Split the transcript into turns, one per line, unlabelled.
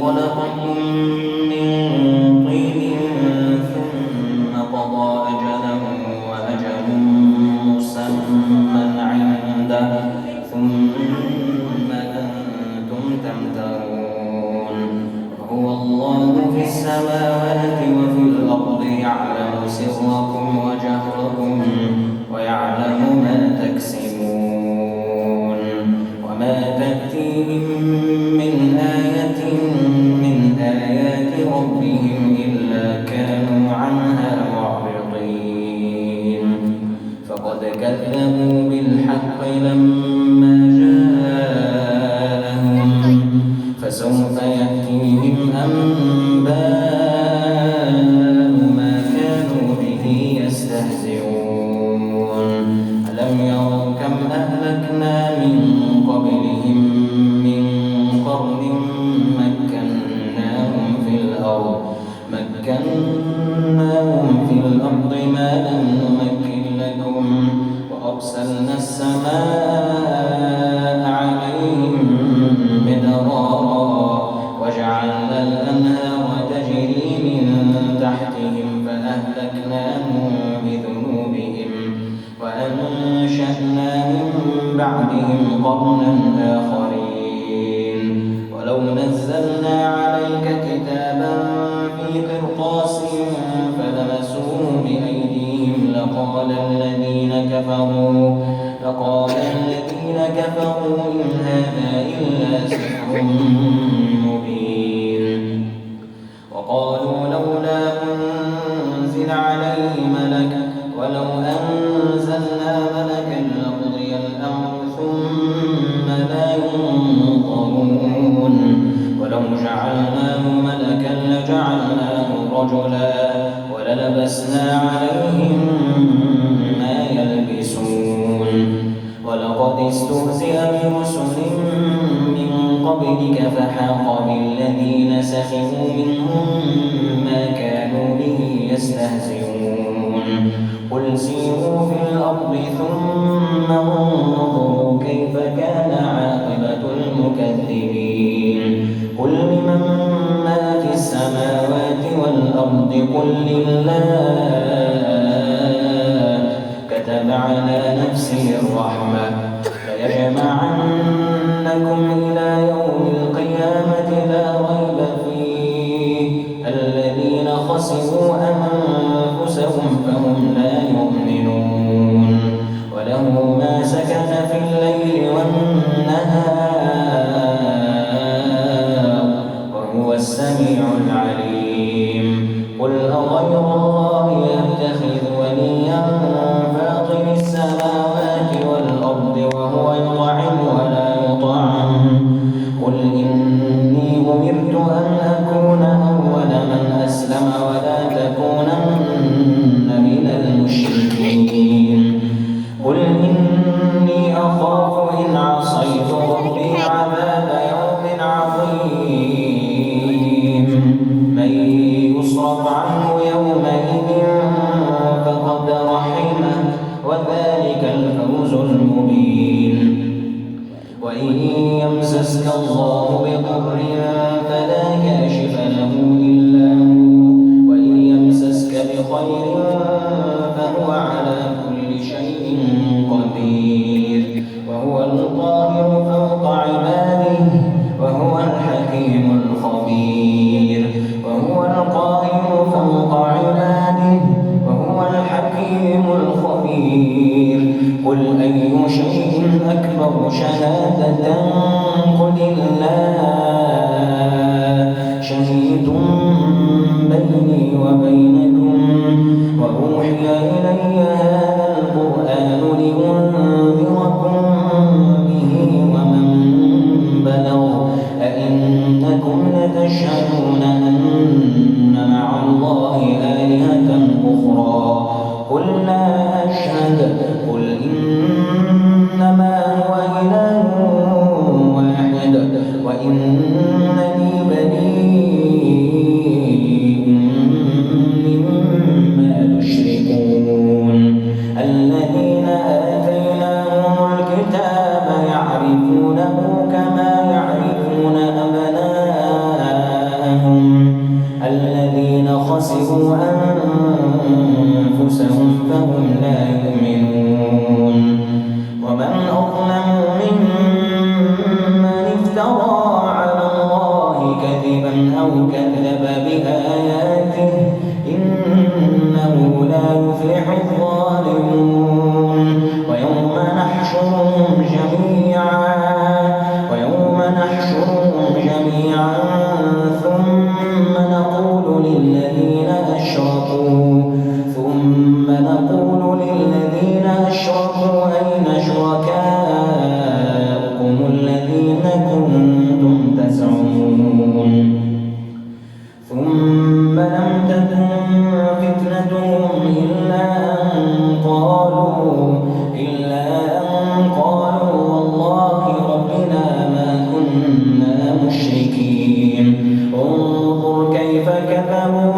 خلقكم من طين ثم قضى أجله وأجل مسمى عنده ثم أنتم تمترون. هو الله في السماوات وفي الأرض يعلم سركم وجهركم ويعلم ما تكسبون. وما تأتيهم من آية من آيات ربهم إلا كانوا عنها معرضين. فقد كذبوا بالحق لما جاءهم فسوف يأتيهم أنباء ما كانوا به يستهزئون. ألم يروا كم أهلكنا من قبلهم من قرن مكناهم في الأرض ما لم نمكن لكم وأرسلنا السماء عليهم مدرارا وجعلنا الأنهار تجري من تحتهم فأهلكناهم بذنوبهم وأنشأنا من بعدهم قرنا آخرين. ولو نزلنا عليك كتابا في قرطاس فلمسوه بأيديهم لقال الذين كفروا إن هذا إلا سحر مبين. وقالوا لولا أنزل عليه ملك ولو أنزلنا ملكا لقضي الأمر ثم لا ينظرون. ولو جعلناه ملكا لجعلناه رجلا وللبسنا عليهم ما يلبسون. ولقد استهزئ برسل من قبلك فحاق بالذين سخروا منهم ما كانوا به يستهزئون. قل سيروا في الأرض ثم انظروا كيف كان عاقبة المكذبين. قل لمن ما في السماوات والأرض قل لله كتب على نفسه الرحمة ليجمعنكم إلى يوم القيامة لا ريب فيه الذين خسروا أنفسهم فهم لا يؤمنون. وله ما سكن في الليل والنهار وهو السميع العليم. قل أغير الله يتخذ وليا فاطر السماوات والأرض وهو يطعم ولا يطعم. قل إني أمرت أن أكون أول من أسلم ولا تكونن من المشركين. قل إني أخاف إن عصيت ربي عذاب يوم عظيم. من يصرف عنه يومئذ فقد رحمه وذلك الفوز المبين. وإن يمسسك الله بضر فلا كاشف له إلا هو وإن يمسسك بخير فهو على كل شيء قدير. وهو القاهر فوق عباده وهو الحكيم الخبير. وهو القاهر فوق عباده وهو الحكيم الخبير. قل أي شيء أكبر شهادة قل الله شهيد بيني وبينكم وأوحي إلي هذا القرآن لأنذركم به ومن بلغ أئنكم لتشهدون أن مع الله آلهة أخرى قل لا أشهد. قل إنما هو إله واحد وإنني بريء مما تشركون. الذين آتيناهم الكتاب يعرفونه كما يعرفون أبناءهم كنتم تزعمون ثم لم تكن فتنتهم إلا أن قالوا والله ربنا ما كنا مشركين انظر كيف كذبوا